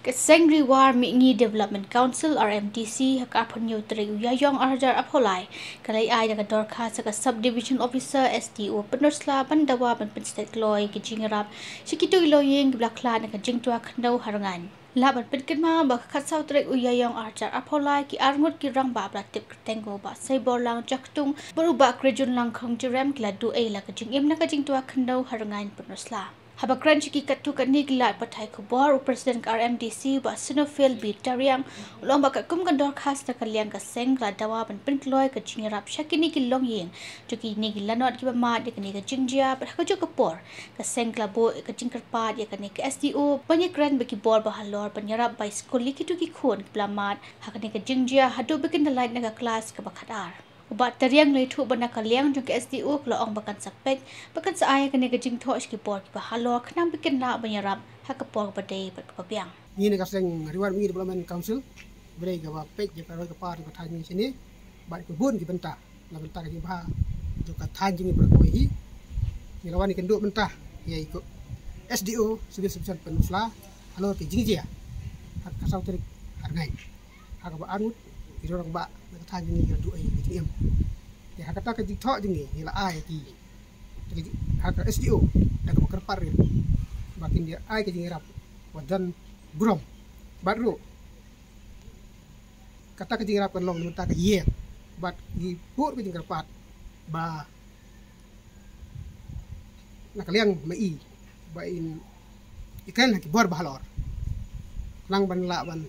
Kaseng Riwar Mingi Development Council Rmdc hakapunyo tri uyayong arjar apholai kalay ay nagadorka sa subdivision officer SDO penersla Dawa Pynsted loy ki Jingiarap sikito Longïing blakla nakajingtua kandau Rngain laban pinkenma bakatsaw tri uyayong arjar apholai ki arngut ki rangba platip kertengo ba saibor lang jaktung beruba region lang khong jirem kladu ay la kajingim nakajingtua kandau Rngain penersla Habakran ciki katu kanik la patai kubor Presiden Rmdc ba sinofil bi tariang ulong bakat kum kandor khas na kaliang kaseng la Dawa pentloi ke Jingiarap syakini ki Longïing cuki ni ki lanot ki bama de kini ke Jingiarap ka jo kapor kaseng klabo ke Jingiarap ya kini ke SDO banyak kran bagi bor bahalor penyerap bai skul ki tu ki khon blamat hakani ke Jingiarap hadu bikin light naga kelas ke bakadar Ubat tariang leitu bana kaliang jong ke SDO kloong bakan sapek bakan saaya kene ke jingtho ki por ki bahalor khnam bikin na banyarap hakapor badai pabiang ni kaseng Riwar Mingi Development Council bere ga ba pek je paroi ka par ka thang ni sini ba ko bun ki benta la benta ka ba jo ka thang ni per ko hi ni lawan ni kenduk benta ya iko SDO civil service penusla alor ke Jingiarap hak kasau trik Rngain hak ba anut irong ba ka thang ni ga du ai ki em ya hak ta ka jingtho jingi ni la ai ki hak SDO da ka kerpar bakin dia ai ke Jingiarap wadan burom baru kata ke Jingiarap kan long minta ke ye bat di pur ke Jingiarap ba nakaliang mai ba in ikan ki bor bahalor lang ban la ban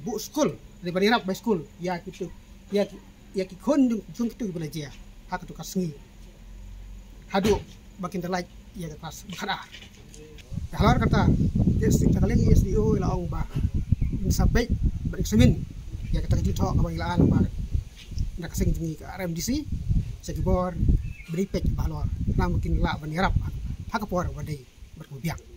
bu school di Jingiarap by school ya kitu ya ki kon jung kitu belajar hak tu kasngi hadu bakin terlaj ya kelas khada halor kata kalian SDO ilaong ba sabay beriksamin ya kata jito ka bang ilaan ba nakasing jingi ka Rmdc sa gibor beripek balor na mungkin la Jingiarap hakapor badai berkubiak